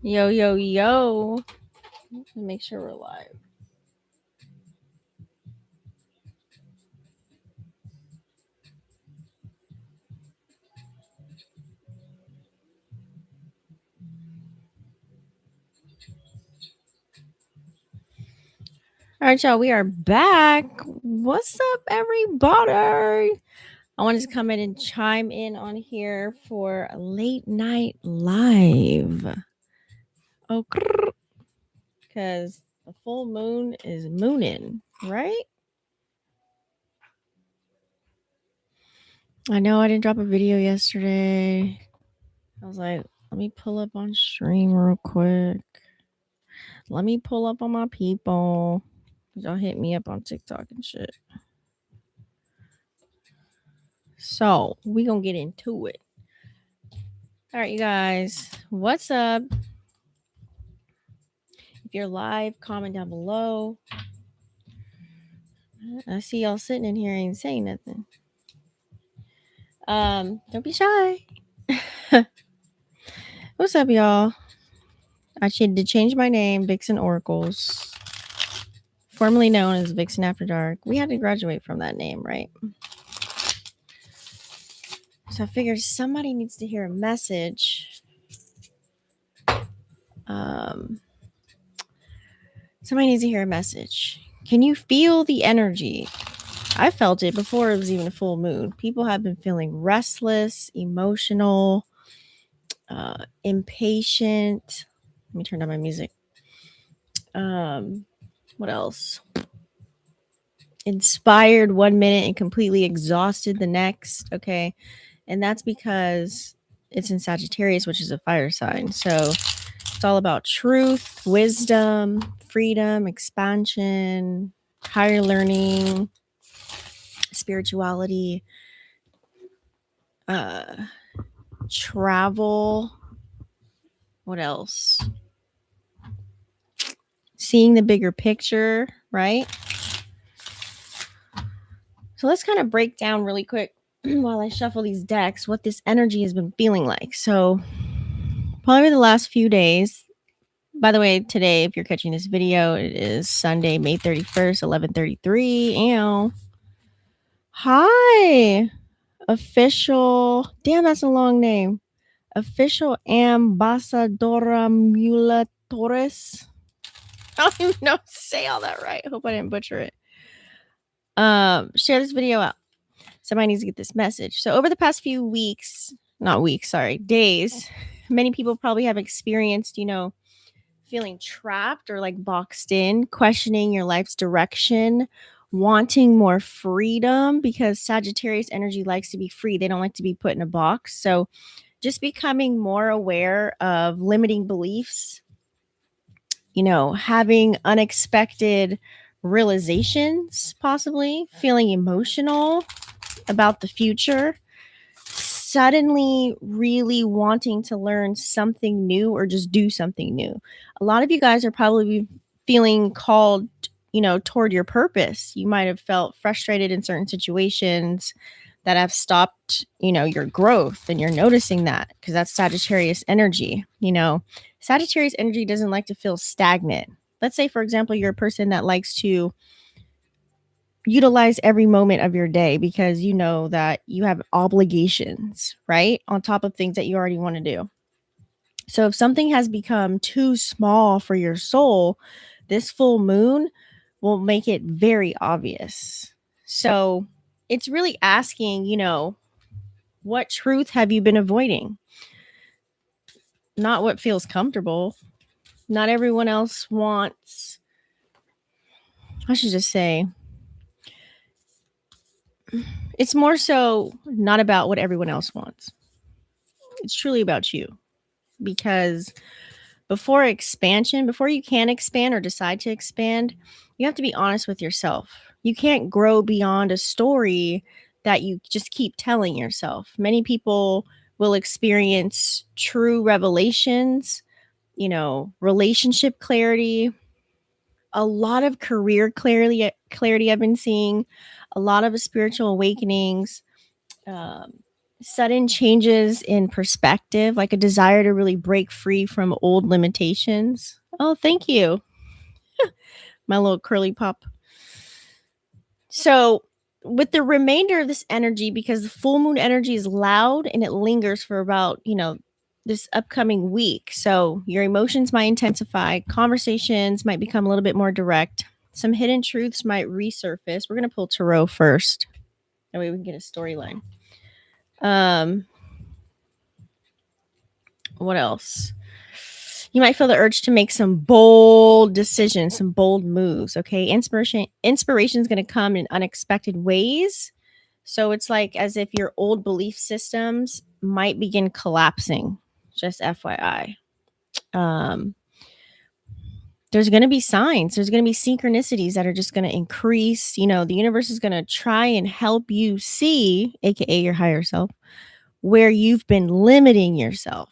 Yo, yo, yo. Let me make sure we're live. All right, y'all, we are back. What's up, everybody? I wanted to come in and chime in on here for a late night live. Oh, because the full moon is mooning, right? I know I didn't drop a video yesterday. I was like, let me pull up on stream real quick. Let me pull up on my people. Y'all hit me up on TikTok and shit. So we gonna get into it. All right, you guys, what's up? If you're live, comment down below. I see y'all sitting in here ain't saying nothing. Don't be shy. What's up, y'all? I did change my name, Vixen Oracles, formerly known as Vixen After Dark. We had to graduate from that name, right? So I figured somebody needs to hear a message. Somebody needs to hear a message. Can you feel the energy? I felt it before it was even a full moon. People have been feeling restless, emotional, impatient. Let me turn down my music. What else? Inspired 1 minute and completely exhausted the next. Okay. And that's because it's in Sagittarius, which is a fire sign. So it's all about truth, wisdom, freedom, expansion, higher learning, spirituality, travel. What else? Seeing the bigger picture, right? So let's kind of break down really quick while I shuffle these decks what this energy has been feeling like. So probably the last few days. By the way, today, if you're catching this video, it is Sunday, May 31st, 11:33. Ow. Hi. Official. Damn, that's a long name. Official Ambassadora Mula Torres. I don't even know if to say all that right. I hope I didn't butcher it. Share this video out. Somebody needs to get this message. So over the past few days, many people probably have experienced, feeling trapped or like boxed in, questioning your life's direction, wanting more freedom, because Sagittarius energy likes to be free. They don't like to be put in a box. So just becoming more aware of limiting beliefs, having unexpected realizations, possibly feeling emotional about the future, suddenly really wanting to learn something new or just do something new. A lot of you guys are probably feeling called, toward your purpose. You might have felt frustrated in certain situations that have stopped, your growth, and you're noticing that because that's Sagittarius energy. Sagittarius energy doesn't like to feel stagnant. Let's say, for example, you're a person that likes to utilize every moment of your day because you know that you have obligations, right? On top of things that you already want to do. So if something has become too small for your soul, this full moon will make it very obvious. So it's really asking, what truth have you been avoiding? Not what feels comfortable. Not everyone else wants, I should just say, it's more so not about what everyone else wants. It's truly about you. Because before you can expand or decide to expand, you have to be honest with yourself. You can't grow beyond a story that you just keep telling yourself. Many people will experience true revelations, relationship clarity, a lot of career clarity I've been seeing, a lot of spiritual awakenings, Sudden changes in perspective, like a desire to really break free from old limitations. Oh, thank you. My little curly pop. So, with the remainder of this energy, because the full moon energy is loud and it lingers for about, this upcoming week. So, your emotions might intensify, conversations might become a little bit more direct, some hidden truths might resurface. We're going to pull tarot first. That way we can get a storyline. What else? You might feel the urge to make some bold decisions, some bold moves. Okay. Inspiration is going to come in unexpected ways. So it's like as if your old belief systems might begin collapsing. Just FYI. There's going to be signs. There's going to be synchronicities that are just going to increase. The universe is going to try and help you see, AKA your higher self, where you've been limiting yourself.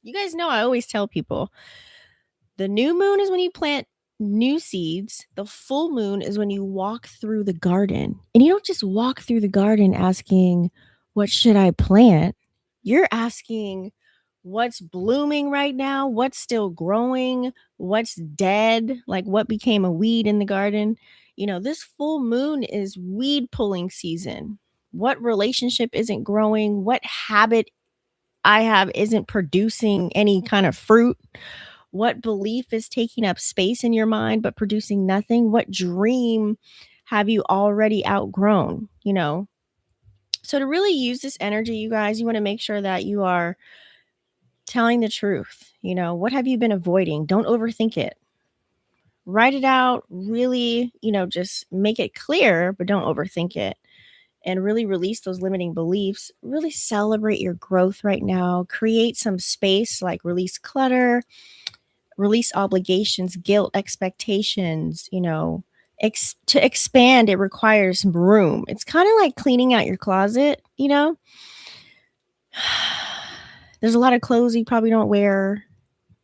You guys know I always tell people the new moon is when you plant new seeds. The full moon is when you walk through the garden. And you don't just walk through the garden asking, what should I plant? You're asking what's blooming right now, what's still growing, what's dead, like what became a weed in the garden. This full moon is weed pulling season. What relationship isn't growing? What habit I have isn't producing any kind of fruit? What belief is taking up space in your mind but producing nothing? What dream have you already outgrown? So to really use this energy, you guys, you want to make sure that you are telling the truth. What have you been avoiding? Don't overthink it. Write it out, really, just make it clear, but don't overthink it. And really release those limiting beliefs. Really celebrate your growth right now. Create some space, like release clutter, release obligations, guilt, expectations. To expand, it requires some room. It's kind of like cleaning out your closet. There's a lot of clothes you probably don't wear,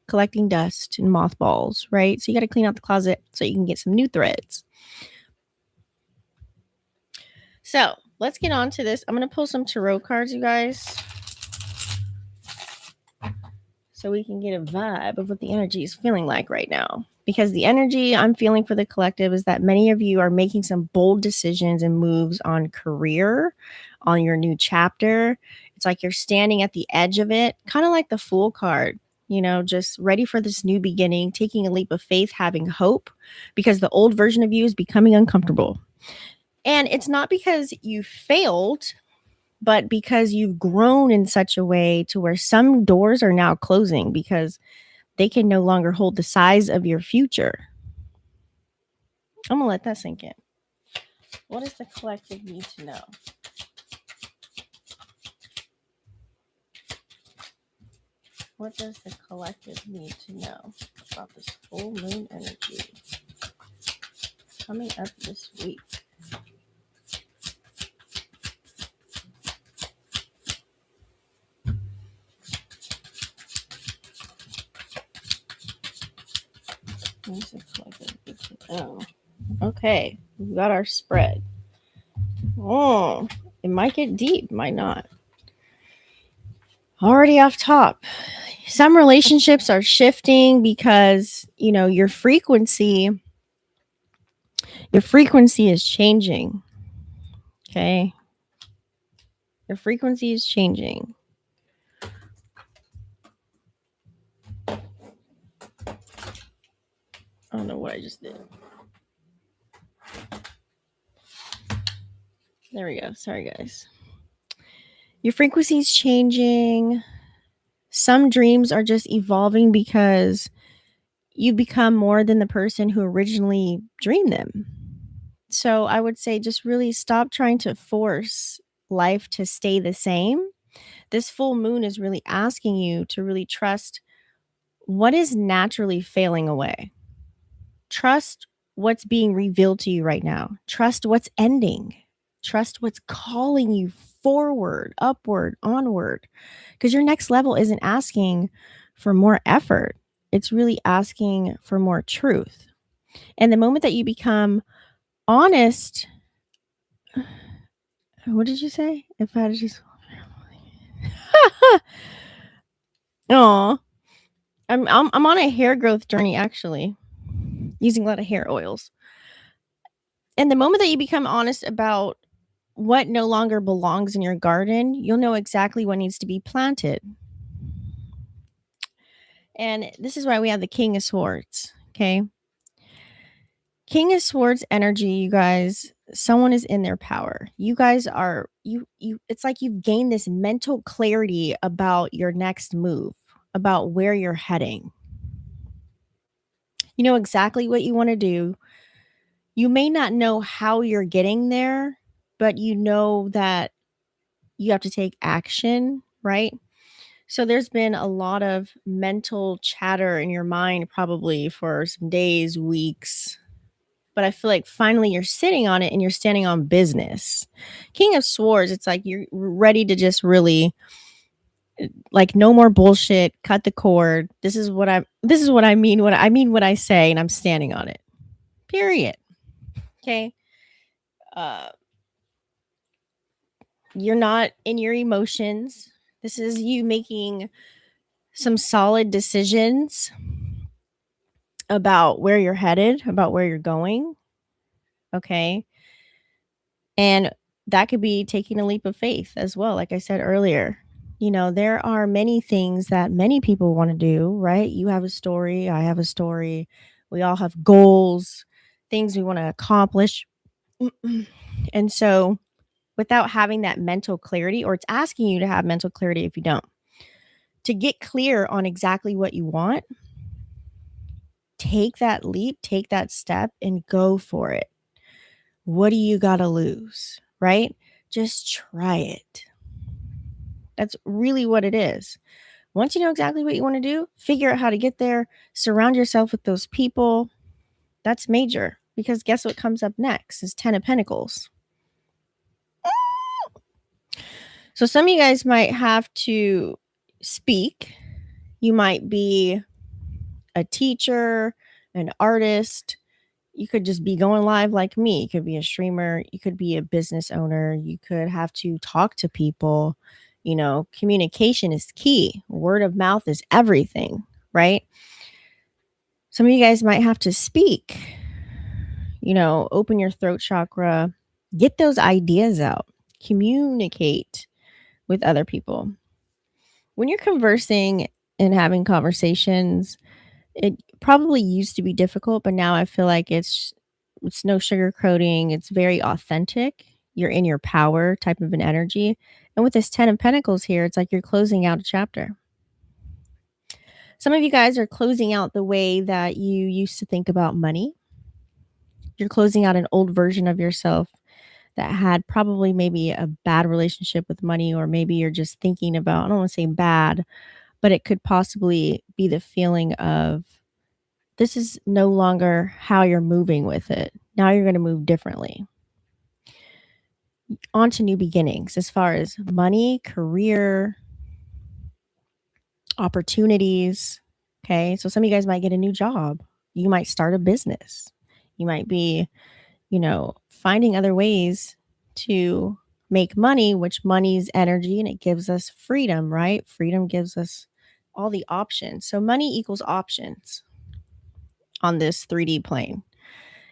collecting dust and mothballs, right? So you got to clean out the closet so you can get some new threads. So let's get on to this. I'm going to pull some tarot cards, you guys, so we can get a vibe of what the energy is feeling like right now. Because the energy I'm feeling for the collective is that many of you are making some bold decisions and moves on career, on your new chapter. It's like you're standing at the edge of it, kind of like the Fool card, just ready for this new beginning, taking a leap of faith, having hope, because the old version of you is becoming uncomfortable. And it's not because you failed, but because you've grown in such a way to where some doors are now closing because they can no longer hold the size of your future. I'm going to let that sink in. What does the collective need to know? What does the collective need to know about this full moon energy coming up this week? Oh, okay. We got our spread. Oh, it might get deep, might not. Already off top. Some relationships are shifting because, your frequency is changing. Okay. Your frequency is changing. I don't know what I just did. There we go. Sorry, guys. Your frequency is changing. Some dreams are just evolving because you become more than the person who originally dreamed them. So I would say just really stop trying to force life to stay the same. This full moon is really asking you to really trust what is naturally failing away. Trust what's being revealed to you right now. Trust what's ending. Trust what's calling you forward, upward, onward. Because your next level isn't asking for more effort. It's really asking for more truth. And the moment that you become honest What did you say? If I had to just Aw. I'm on a hair growth journey actually, using a lot of hair oils. And the moment that you become honest about what no longer belongs in your garden, you'll know exactly what needs to be planted. And this is why we have the King of Swords. Okay. King of Swords energy, you guys, someone is in their power. You guys are, it's like you've gained this mental clarity about your next move, about where you're heading. You know exactly what you want to do. You may not know how you're getting there, but you know that you have to take action, right? So there's been a lot of mental chatter in your mind probably for some days, weeks, but I feel like finally you're sitting on it and you're standing on business. King of Swords, it's like you're ready to just really like no more bullshit, cut the cord. This is what I mean, what I say and I'm standing on it. Period. Okay? Uh you're not in your emotions. This is you making some solid decisions about where you're headed, about where you're going. Okay. And that could be taking a leap of faith as well. Like I said earlier, you know, there are many things that many people want to do, right? You have a story, I have a story. We all have goals, things we want to accomplish. And so, without having that mental clarity, or it's asking you to have mental clarity if you don't, to get clear on exactly what you want, take that leap, take that step, and go for it. What do you got to lose, right? Just try it. That's really what it is. Once you know exactly what you want to do, figure out how to get there, surround yourself with those people. That's major because guess what comes up next is 10 of Pentacles. So some of you guys might have to speak. You might be a teacher, an artist. You could just be going live like me. You could be a streamer. You could be a business owner. You could have to talk to people. You know, communication is key. Word of mouth is everything, right? Some of you guys might have to speak, you know, open your throat chakra, get those ideas out, communicate with other people. When you're conversing and having conversations, it probably used to be difficult, but now I feel like it's no sugarcoating. It's very authentic. You're in your power type of an energy. And with this 10 of Pentacles here, it's like you're closing out a chapter. Some of you guys are closing out the way that you used to think about money. You're closing out an old version of yourself that had probably maybe a bad relationship with money, or maybe you're just thinking about, I don't want to say bad, but it could possibly be the feeling of this is no longer how you're moving with it. Now you're going to move differently. On to new beginnings as far as money, career, opportunities. Okay. So some of you guys might get a new job. You might start a business. You might be, you know, finding other ways to make money, which money's energy and it gives us freedom, right? Freedom gives us all the options. So money equals options on this 3D plane.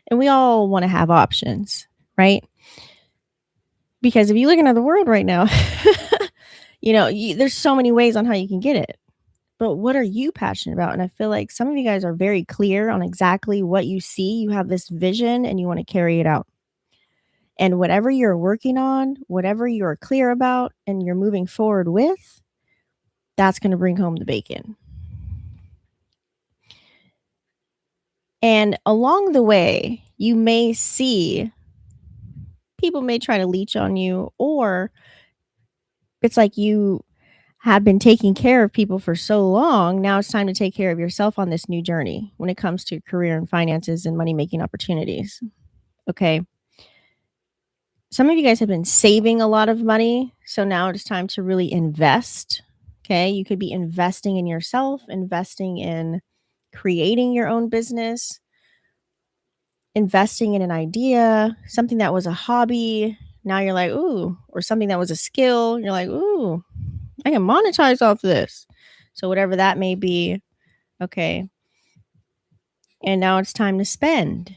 And we all want to have options, right? Because if you look into the world right now, you know, there's so many ways on how you can get it. But what are you passionate about? And I feel like some of you guys are very clear on exactly what you see. You have this vision and you want to carry it out. And whatever you're working on, whatever you're clear about and you're moving forward with, that's going to bring home the bacon. And along the way, you may see people may try to leech on you, or it's like you have been taking care of people for so long. Now it's time to take care of yourself on this new journey when it comes to career and finances and money making opportunities. Okay. Some of you guys have been saving a lot of money. So now it's time to really invest. Okay. You could be investing in yourself, investing in creating your own business, investing in an idea, something that was a hobby, Now you're like, ooh, or something that was a skill. You're like, ooh, I can monetize off this. So whatever that may be. Okay. And now it's time to spend.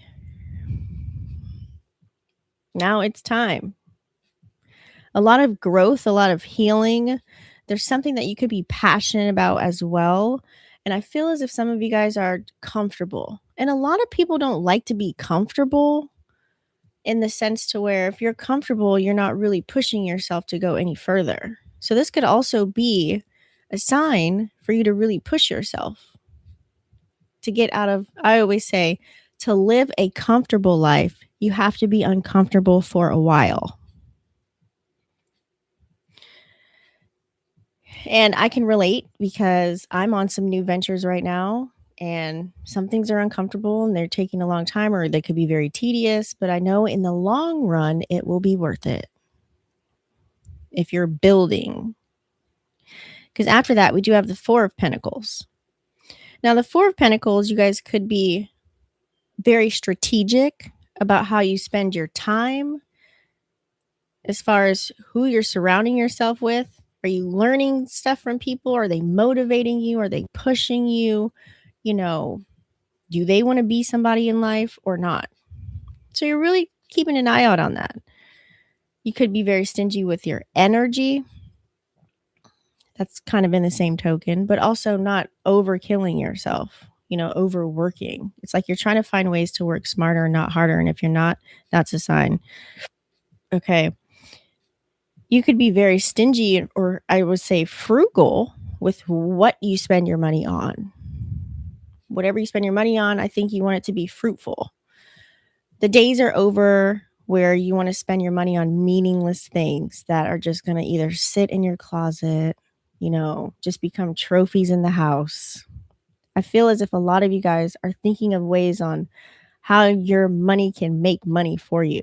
Now it's time. A lot of growth, a lot of healing. There's something that you could be passionate about as well. And I feel as if some of you guys are comfortable. And a lot of people don't like to be comfortable in the sense to where if you're comfortable, you're not really pushing yourself to go any further. So this could also be a sign for you to really push yourself to get out of, I always say, to live a comfortable life, you have to be uncomfortable for a while. And I can relate because I'm on some new ventures right now, and some things are uncomfortable and they're taking a long time, or they could be very tedious, but I know in the long run it will be worth it if you're building. Because after that, we do have the Four of Pentacles. Now, the Four of Pentacles, you guys could be very strategic about how you spend your time as far as who you're surrounding yourself with. Are you learning stuff from people? Are they motivating you? Are they pushing you? You know, do they want to be somebody in life or not? So you're really keeping an eye out on that. You could be very stingy with your energy. That's kind of in the same token, but also not overkilling yourself, overworking. It's like you're trying to find ways to work smarter and not harder. And if you're not, that's a sign. Okay. You could be very stingy, or I would say frugal, with what you spend your money on. Whatever you spend your money on, I think you want it to be fruitful. The days are over where you want to spend your money on meaningless things that are just going to either sit in your closet, just become trophies in the house. I feel as if a lot of you guys are thinking of ways on how your money can make money for you,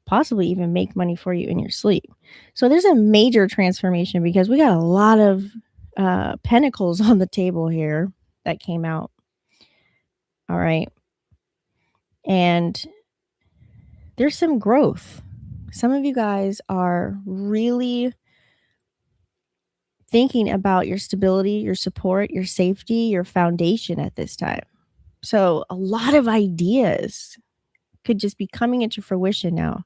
possibly even make money for you in your sleep. So there's a major transformation because we got a lot of pentacles on the table here that came out. All right. And there's some growth. Some of you guys are really thinking about your stability, your support, your safety, your foundation at this time. So a lot of ideas could just be coming into fruition now,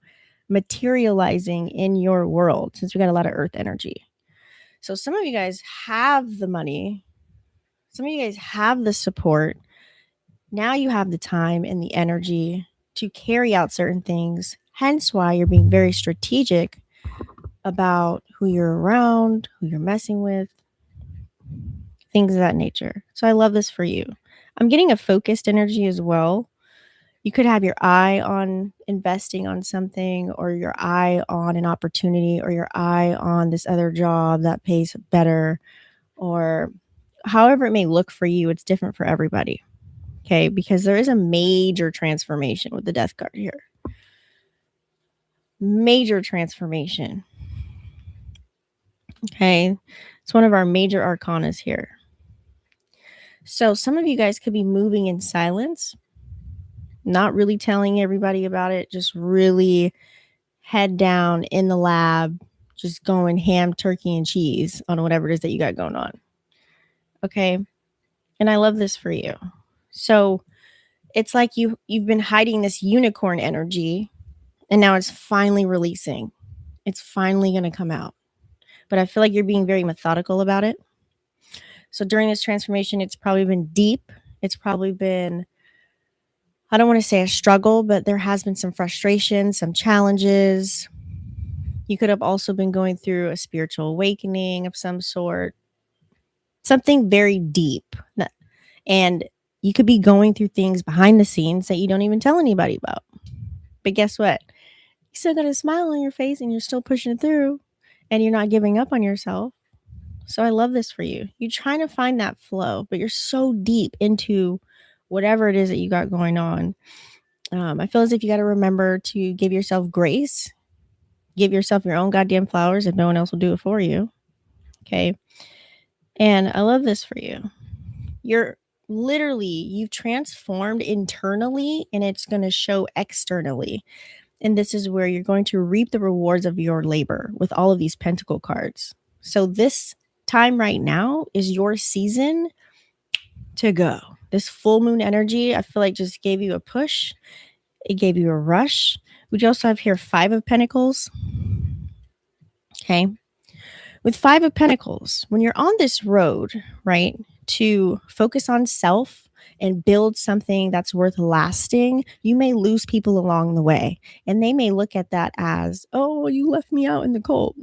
materializing in your world, since we got a lot of earth energy. So some of you guys have the money. Some of you guys have the support. Now you have the time and the energy to carry out certain things. Hence why you're being very strategic about who you're around, who you're messing with, things of that nature. So I love this for you. I'm getting a focused energy as well. You could have your eye on investing on something, or your eye on an opportunity, or your eye on this other job that pays better, or however it may look for you. It's different for everybody. Okay. Because there is a major transformation with the Death card here. Major transformation. Okay. It's one of our major arcanas here. So some of you guys could be moving in silence, not really telling everybody about it, just really head down in the lab, just going ham, turkey, and cheese on whatever it is that you got going on. Okay. And I love this for you. So it's like you've been hiding this unicorn energy, and now it's finally releasing. It's finally going to come out. But I feel like you're being very methodical about it. So during this transformation, it's probably been deep. It's probably been, I don't want to say a struggle, but there has been some frustration, some challenges. You could have also been going through a spiritual awakening of some sort, something very deep. And you could be going through things behind the scenes that you don't even tell anybody about. But guess what? You still got a smile on your face and you're still pushing it through, and you're not giving up on yourself. So I love this for you. You're trying to find that flow, but you're so deep into whatever it is that you got going on. I feel as if you got to remember to give yourself grace. Give yourself your own goddamn flowers if no one else will do it for you. Okay. And I love this for you. You've transformed internally, and it's going to show externally. And this is where you're going to reap the rewards of your labor with all of these pentacle cards. So this time right now is your season to go. This full moon energy, I feel like just gave you a push. It gave you a rush. We also have here 5 of Pentacles. Okay. With 5 of Pentacles, when you're on this road, right, to focus on self and build something that's worth lasting, you may lose people along the way. And they may look at that as, oh, you left me out in the cold.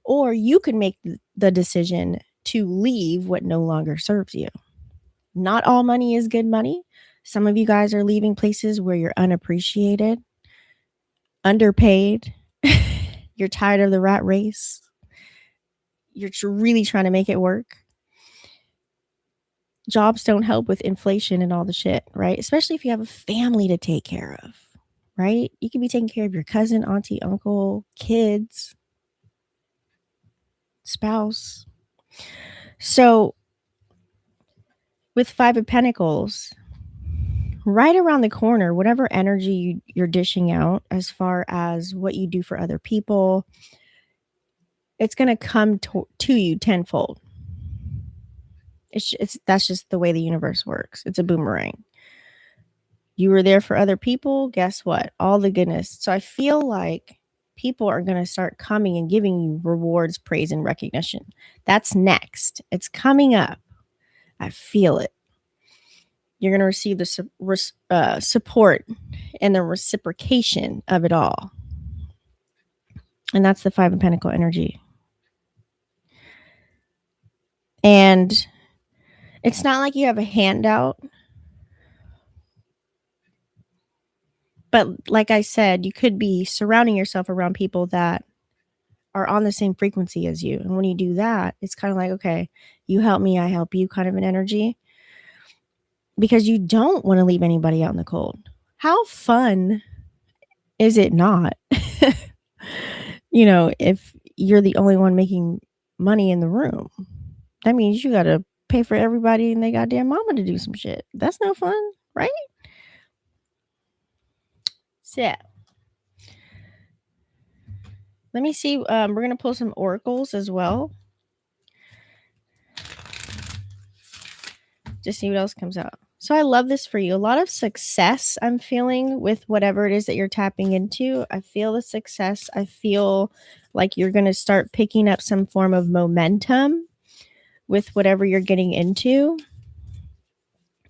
Or you could make the decision to leave what no longer serves you. Not all money is good money. Some of you guys are leaving places where you're unappreciated, underpaid. You're tired of the rat race. You're really trying to make it work. Jobs don't help with inflation and all the shit, right? Especially if you have a family to take care of, right? You could be taking care of your cousin, auntie, uncle, kids, spouse. So with 5 of Pentacles, right around the corner, whatever energy you're dishing out as far as what you do for other people, it's going to come to you tenfold. That's just the way the universe works. It's a boomerang. You were there for other people. Guess what? All the goodness. So I feel like people are going to start coming and giving you rewards, praise, and recognition. That's next. It's coming up. I feel it. You're going to receive the support and the reciprocation of it all. And that's the 5 of Pentacle energy. And it's not like you have a handout. But like I said, you could be surrounding yourself around people that are on the same frequency as you. And when you do that, it's kind of like, okay, you help me, I help you kind of an energy. Because you don't want to leave anybody out in the cold. How fun is it not? If you're the only one making money in the room, that means you got to pay for everybody and they goddamn mama to do some shit. That's no fun, right? So, let me see. We're going to pull some oracles as well. Just see what else comes out. So I love this for you. A lot of success I'm feeling with whatever it is that you're tapping into. I feel the success. I feel like you're going to start picking up some form of momentum with whatever you're getting into.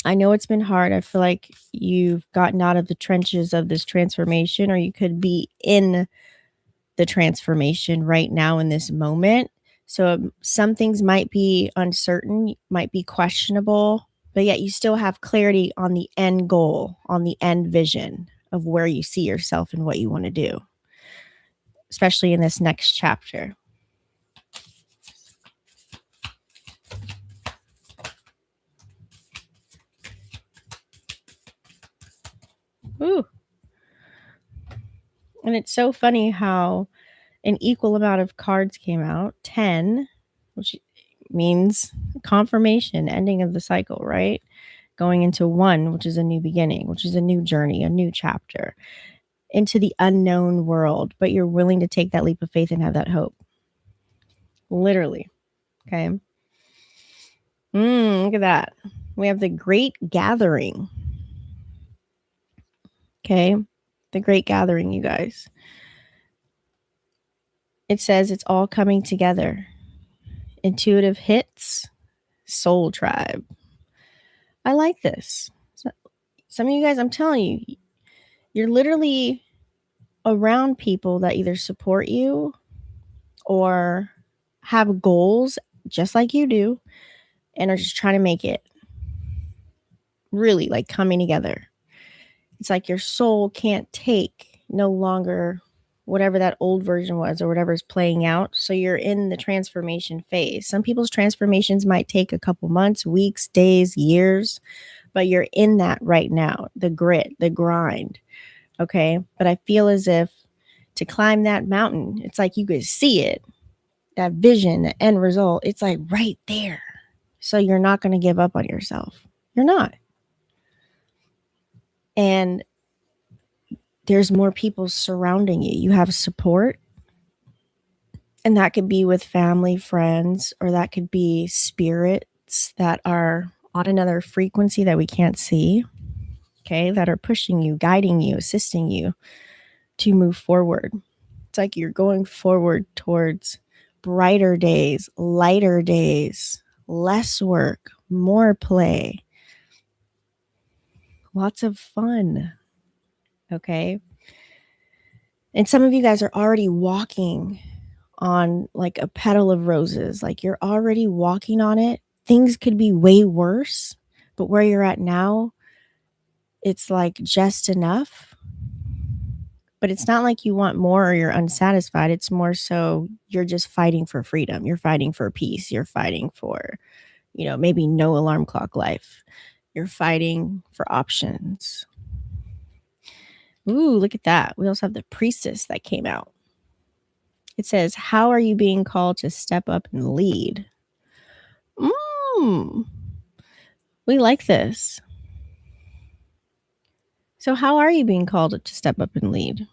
I know it's been hard. I feel like you've gotten out of the trenches of this transformation, or you could be in the transformation right now in this moment. So some things might be uncertain, might be questionable, but yet you still have clarity on the end goal, on the end vision of where you see yourself and what you want to do, especially in this next chapter. Ooh. And it's so funny how an equal amount of cards came out, 10, which means confirmation, ending of the cycle, right? Going into 1, which is a new beginning, which is a new journey, a new chapter into the unknown world. But you're willing to take that leap of faith and have that hope. Literally. Okay. Look at that. We have the Great Gathering. Okay. The Great Gathering, you guys. It says it's all coming together. Intuitive hits, soul tribe. I like this. Some of you guys, I'm telling you, you're literally around people that either support you or have goals just like you do and are just trying to make it. Really, like coming together. It's like your soul can't take no longer whatever that old version was or whatever is playing out. So you're in the transformation phase. Some people's transformations might take a couple months, weeks, days, years, but you're in that right now. The grit, the grind. Okay. But I feel as if to climb that mountain, it's like you could see it, that vision, the end result. It's like right there. So you're not going to give up on yourself. You're not. And there's more people surrounding you. You have support, and that could be with family, friends, or that could be spirits that are on another frequency that we can't see, okay, that are pushing you, guiding you, assisting you to move forward. It's like you're going forward towards brighter days, lighter days, less work, more play, lots of fun, okay? And some of you guys are already walking on like a petal of roses, like you're already walking on it. Things could be way worse, but where you're at now, it's like just enough. But it's not like you want more or you're unsatisfied. It's more so you're just fighting for freedom. You're fighting for peace. You're fighting for, maybe no alarm clock life. You're fighting for options. Ooh, look at that. We also have the priestess that came out. It says, how are you being called to step up and lead? We like this. So how are you being called to step up and lead?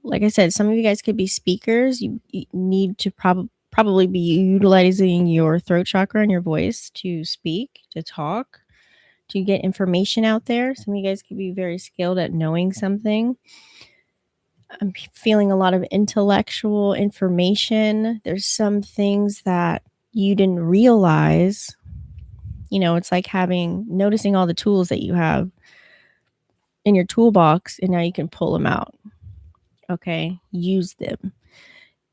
Like I said, some of you guys could be speakers. You need to probably be utilizing your throat chakra and your voice to speak, to talk, to get information out there. Some of you guys could be very skilled at knowing something. I'm feeling a lot of intellectual information. There's some things that you didn't realize. It's like noticing all the tools that you have in your toolbox, and now you can pull them out. Okay, use them.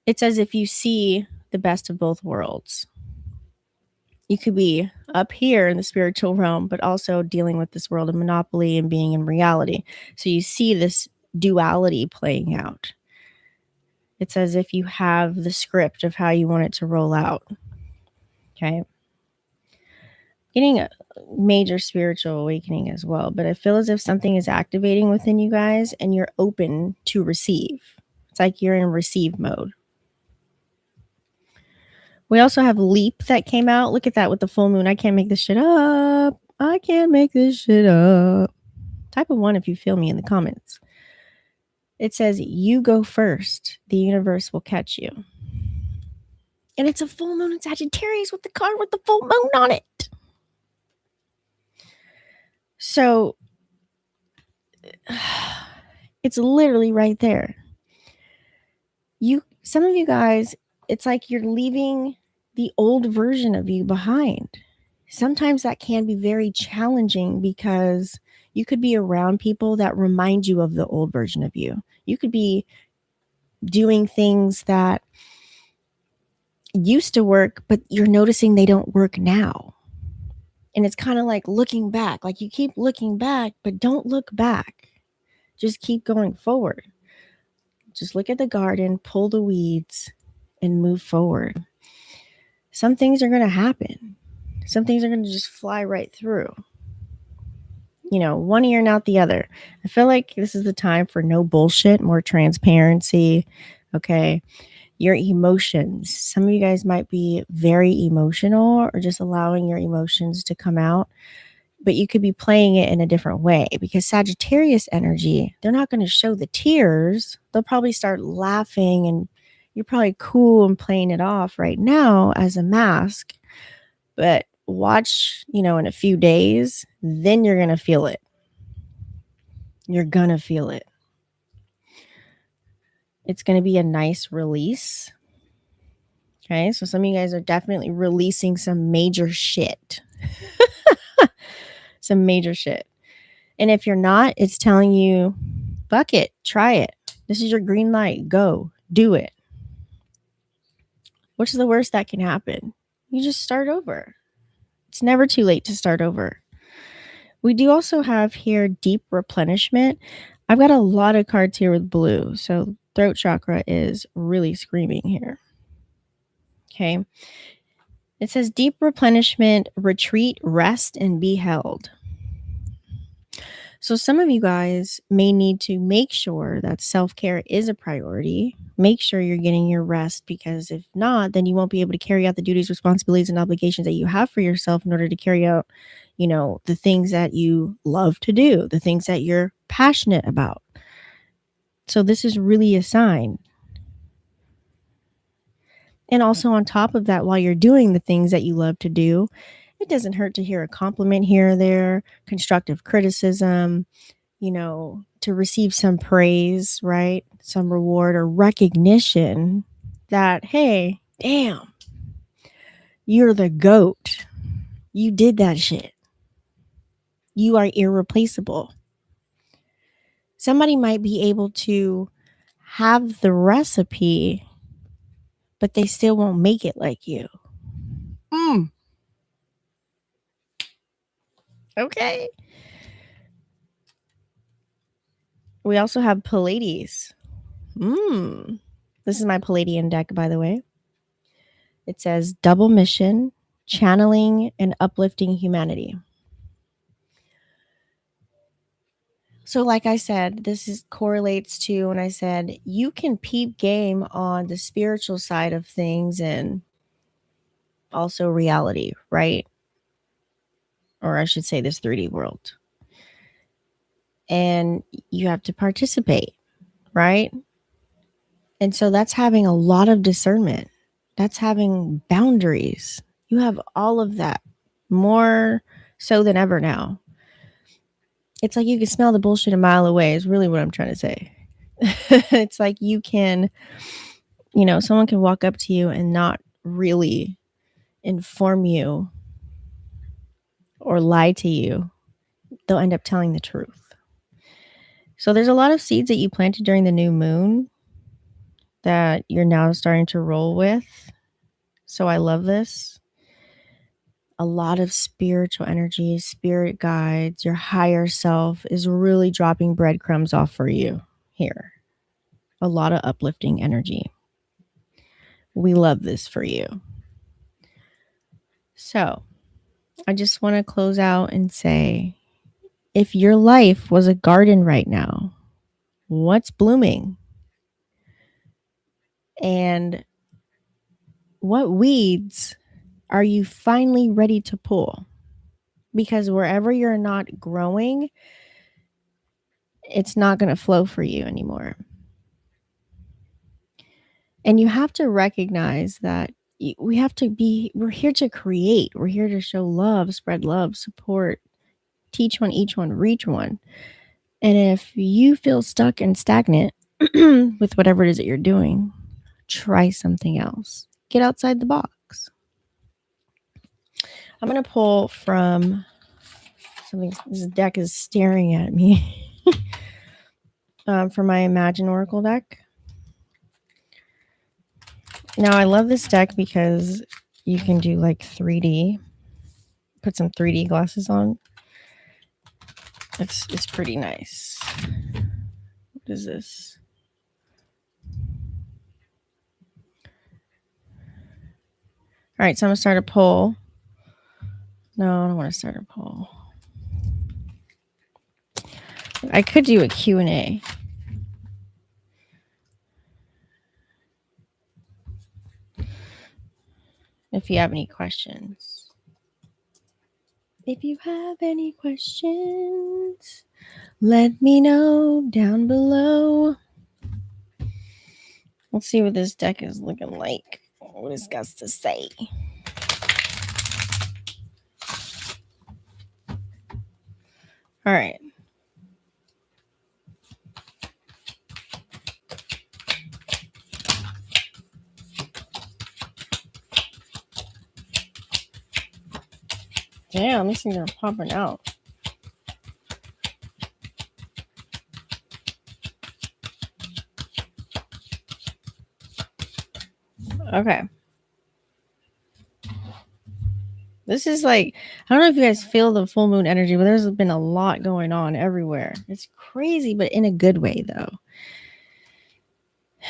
It's as if you see the best of both worlds. You could be up here in the spiritual realm, but also dealing with this world of Monopoly and being in reality. So you see this duality playing out. It's as if you have the script of how you want it to roll out. Okay. Getting a major spiritual awakening as well, but I feel as if something is activating within you guys and you're open to receive. It's like you're in receive mode. We also have Leap that came out. Look at that with the full moon. I can't make this shit up. I can't make this shit up. Type a 1 if you feel me in the comments. It says, you go first. The universe will catch you. And it's a full moon in Sagittarius with the card with the full moon on it. So it's literally right there. Some of you guys, it's like you're leaving the old version of you behind. Sometimes that can be very challenging because you could be around people that remind you of the old version of you. You could be doing things that used to work, but you're noticing they don't work now. And it's kind of like looking back, like you keep looking back, but don't look back. Just keep going forward. Just look at the garden, pull the weeds, and move forward. Some things are going to happen. Some things are going to just fly right through. One ear, not the other. I feel like this is the time for no bullshit, more transparency. Okay. Your emotions. Some of you guys might be very emotional or just allowing your emotions to come out, but you could be playing it in a different way because Sagittarius energy, they're not going to show the tears. They'll probably start laughing and you're probably cool and playing it off right now as a mask, but watch, in a few days, then you're going to feel it. You're going to feel it. It's going to be a nice release. Okay, so some of you guys are definitely releasing some major shit. Some major shit. And if you're not, it's telling you, fuck it, try it. This is your green light. Go, do it. What's the worst that can happen? You just start over. It's never too late to start over. We do also have here deep replenishment. I've got a lot of cards here with blue, so throat chakra is really screaming here. Okay. It says deep replenishment, retreat, rest, and be held. So some of you guys may need to make sure that self-care is a priority. Make sure you're getting your rest, because if not, then you won't be able to carry out the duties, responsibilities, and obligations that you have for yourself in order to carry out, the things that you love to do, the things that you're passionate about. So this is really a sign. And also on top of that, while you're doing the things that you love to do, it doesn't hurt to hear a compliment here or there, constructive criticism, to receive some praise, right? Some reward or recognition that, hey, damn, you're the GOAT. You did that shit. You are irreplaceable. Somebody might be able to have the recipe, but they still won't make it like you. Okay. We also have Pallades. This is my Palladian deck, by the way. It says double mission, channeling and uplifting humanity. So like I said, correlates to when I said you can peep game on the spiritual side of things and also reality, right? Or I should say this 3D world. And you have to participate, right? And so that's having a lot of discernment. That's having boundaries. You have all of that more so than ever now. It's like you can smell the bullshit a mile away, is really what I'm trying to say. It's like you can, someone can walk up to you and not really inform you or lie to you. They'll end up telling the truth. So there's a lot of seeds that you planted during the new moon that you're now starting to roll with. So I love this. A lot of spiritual energy, spirit guides, your higher self is really dropping breadcrumbs off for you here. A lot of uplifting energy. We love this for you. So I just want to close out and say, if your life was a garden right now, what's blooming? And what weeds are you finally ready to pull? Because wherever you're not growing, it's not going to flow for you anymore. And you have to recognize that we're here to create. We're here to show love, spread love, support, teach one, each one, reach one. And if you feel stuck and stagnant with whatever it is that you're doing, try something else. Get outside the box. I'm going to pull from something. This deck is staring at me. For my Imagine Oracle deck. Now, I love this deck because you can do like 3D. Put some 3D glasses on. It's pretty nice. What is this? All right, so I'm going to start a poll. No, I don't want to start a poll. I could do a Q&A. If you have any questions. If you have any questions, let me know down below. Let's see what this deck is looking like. What it's got to say. All right. Damn, these things are popping out. Okay. This is like, I don't know if you guys feel the full moon energy, but there's been a lot going on everywhere. It's crazy, but in a good way, though.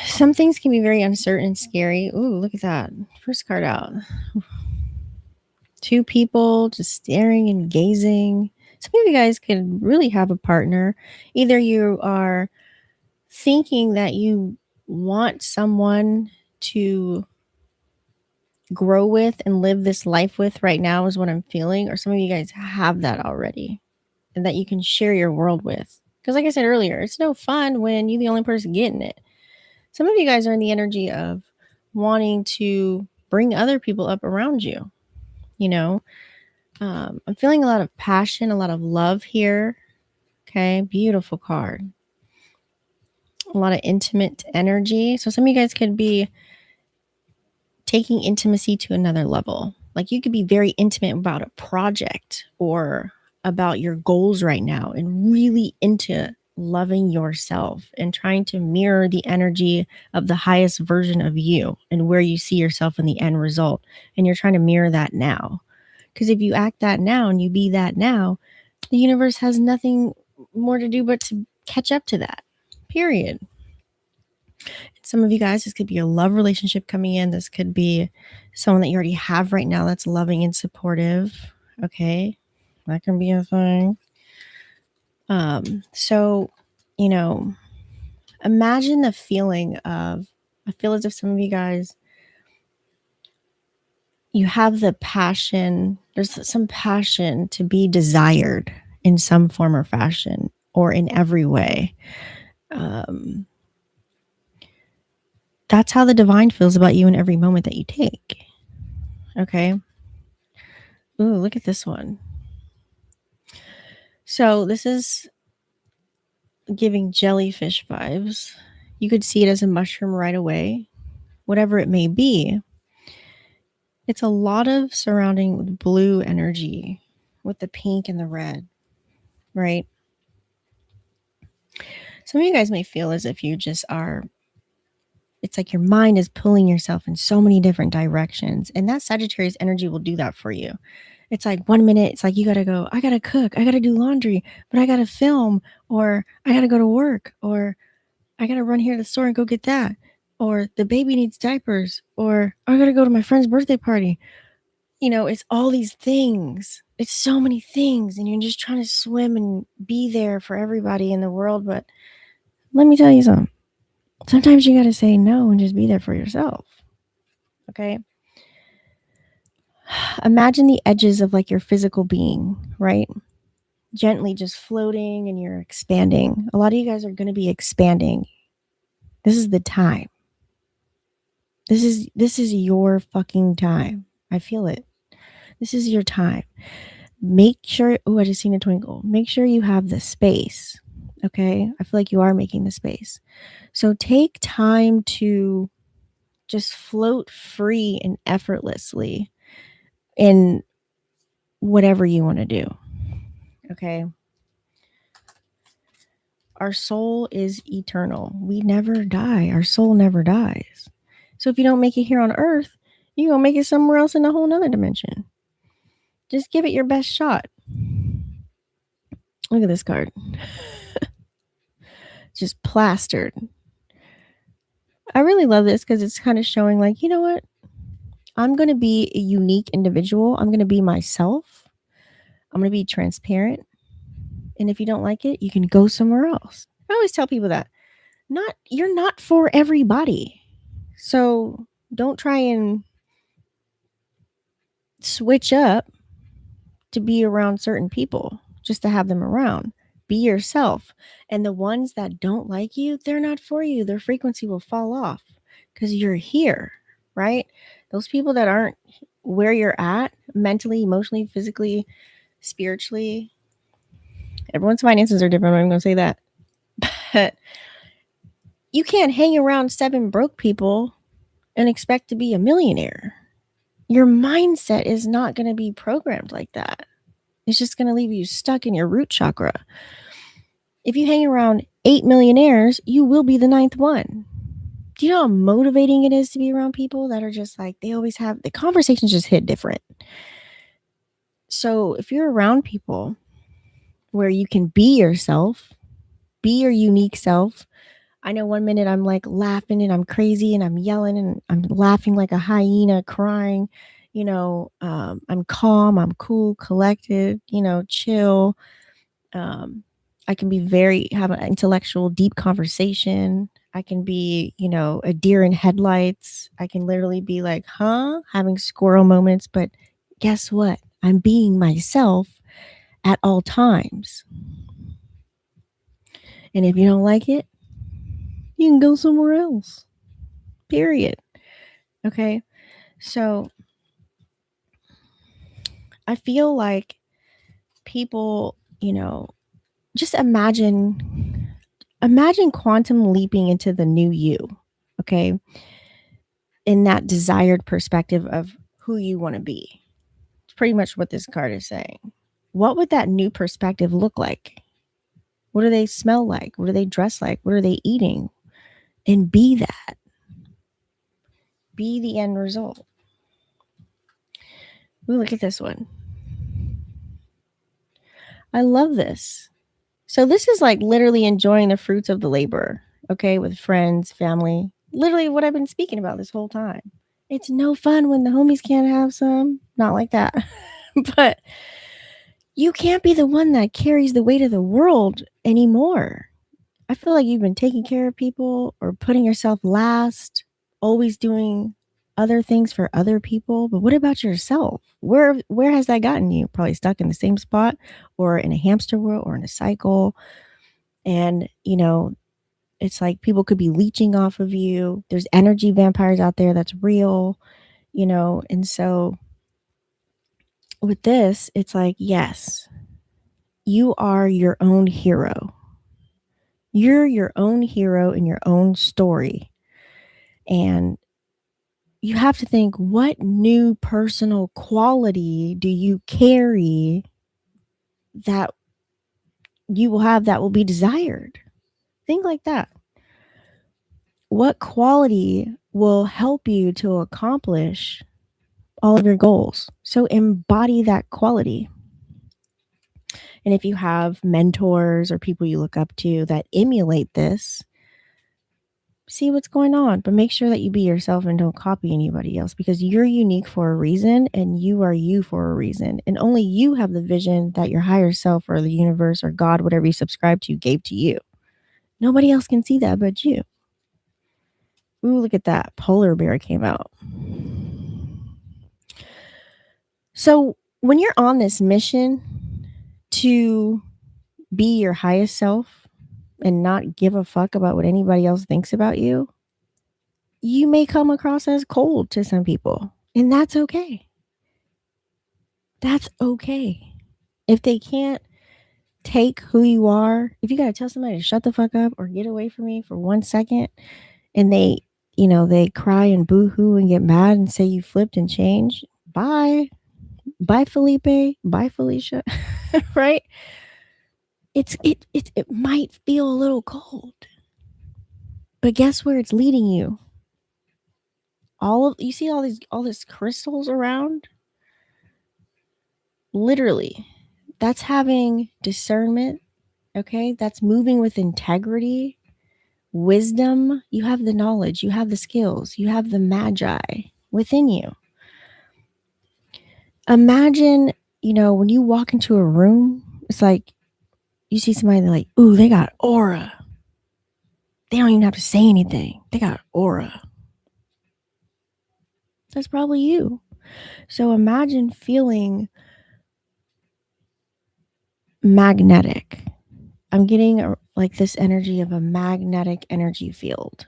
Some things can be very uncertain and scary. Ooh, look at that. First card out. Two people just staring and gazing. Some of you guys could really have a partner. Either you are thinking that you want someone to grow with and live this life with right now is what I'm feeling, or some of you guys have that already and that you can share your world with. Because, like I said earlier, it's no fun when you're the only person getting it. Some of you guys are in the energy of wanting to bring other people up around you. You know, I'm feeling a lot of passion, a lot of love here. Okay, beautiful card. A lot of intimate energy. So some of you guys could be taking intimacy to another level. Like you could be very intimate about a project or about your goals right now and really into loving yourself and trying to mirror the energy of the highest version of you and where you see yourself in the end result. And you're trying to mirror that now. Because if you act that now and you be that now, the universe has nothing more to do but to catch up to that. Period. Some of you guys, this could be a love relationship coming in. This could be someone that you already have right now that's loving and supportive. Okay. That can be a thing. So, you know, imagine the feeling of, I feel as if some of you guys, you have the passion, there's some passion to be desired in some form or fashion or in every way. That's how the divine feels about you in every moment that you take. Okay. Ooh, look at this one. So this is giving jellyfish vibes. You could see it as a mushroom right away, whatever it may be. It's a lot of surrounding with blue energy with the pink and the red, right? Some of you guys may feel as if you just are, it's like your mind is pulling yourself in so many different directions. And that Sagittarius energy will do that for you. It's like 1 minute, it's like you gotta go, I gotta cook, I gotta do laundry, but I gotta film, or I gotta go to work, or I gotta run here to the store and go get that, or the baby needs diapers, or I gotta go to my friend's birthday party. You know, it's all these things. It's so many things, and you're just trying to swim and be there for everybody in the world. But let me tell you something. Sometimes you gotta say no and just be there for yourself. Okay? Imagine the edges of like your physical being, right? Gently just floating and you're expanding. A lot of you guys are going to be expanding. This is the time. This is your fucking time. I feel it. This is your time. Make sure, oh, I just seen a twinkle. Make sure you have the space. Okay? I feel like you are making the space. So take time to just float free and effortlessly in whatever you want to do. Okay? Our soul is eternal. We never die. Our soul never dies. So if you don't make it here on earth, you're going to make it somewhere else in a whole nother dimension. Just give it your best shot. Look at this card. Just plastered. I really love this because it's kind of showing like, you know what? I'm going to be a unique individual. I'm going to be myself. I'm going to be transparent. And if you don't like it, you can go somewhere else. I always tell people that. You're not for everybody. So don't try and switch up to be around certain people just to have them around. Be yourself. And the ones that don't like you, they're not for you. Their frequency will fall off because you're here, right? Those people that aren't where you're at mentally, emotionally, physically, spiritually, everyone's finances are different. I'm going to say that. But you can't hang around 7 broke people and expect to be a millionaire. Your mindset is not going to be programmed like that. It's just going to leave you stuck in your root chakra. If you hang around 8 millionaires, you will be the 9th one. Do you know how motivating it is to be around people that are just like, they always have, the conversations just hit different. So if you're around people where you can be yourself, be your unique self. I know 1 minute I'm like laughing and I'm crazy and I'm yelling and I'm laughing like a hyena, crying. You know, I'm calm, I'm cool, collected, you know, chill. I can be have an intellectual, deep conversation. I can be, you know, a deer in headlights. I can literally be like, having squirrel moments. But guess what? I'm being myself at all times. And if you don't like it, you can go somewhere else. Period. Okay. So I feel like people, just imagine quantum leaping into the new you. Okay. In that desired perspective of who you want to be. It's pretty much what this card is saying. What would that new perspective look like? What do they smell like? What do they dress like? What are they eating? And be that. Be the end result. Ooh, look at this one. I love this. So this is like literally enjoying the fruits of the labor, okay, with friends, family. Literally what I've been speaking about this whole time. It's no fun when the homies can't have some. Not like that. But you can't be the one that carries the weight of the world anymore. I feel like you've been taking care of people or putting yourself last, always doing other things for other people. But what about yourself? Where has that gotten you? Probably stuck in the same spot or in a hamster wheel or in a cycle. And, it's like people could be leeching off of you. There's energy vampires out there that's real, and so with this, it's like, yes, you are your own hero. You're your own hero in your own story. And you have to think, what new personal quality do you carry that you will have that will be desired? Think like that. What quality will help you to accomplish all of your goals? So embody that quality. And if you have mentors or people you look up to that emulate this, see what's going on, but make sure that you be yourself and don't copy anybody else, because you're unique for a reason and you are you for a reason. And only you have the vision that your higher self or the universe or God, whatever you subscribe to, gave to you. Nobody else can see that but you. Ooh, look at that. Polar bear came out. So when you're on this mission to be your highest self and not give a fuck about what anybody else thinks about you, you may come across as cold to some people, and that's okay. That's okay. If they can't take who you are, if you got to tell somebody to shut the fuck up or get away from me for 1 second, and they cry and boo-hoo and get mad and say you flipped and changed, bye. Bye, Felipe. Bye, Felicia. Right? It might feel a little cold, but guess where it's leading you? You see all these crystals around? Literally, that's having discernment. Okay, that's moving with integrity, wisdom. You have the knowledge, you have the skills, you have the magi within you. Imagine, when you walk into a room, it's like you see somebody, they're like, ooh, they got aura. They don't even have to say anything. They got aura. That's probably you. So imagine feeling magnetic. I'm getting like this energy of a magnetic energy field,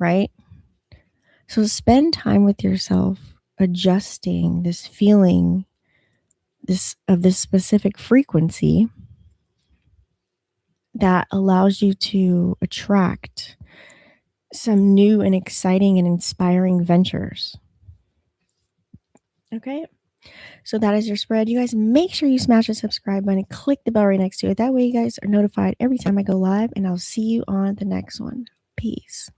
right? So spend time with yourself adjusting this feeling of this specific frequency that allows you to attract some new and exciting and inspiring ventures. Okay? So that is your spread. You guys, make sure you smash the subscribe button and click the bell right next to it. That way you guys are notified every time I go live, and I'll see you on the next one. Peace.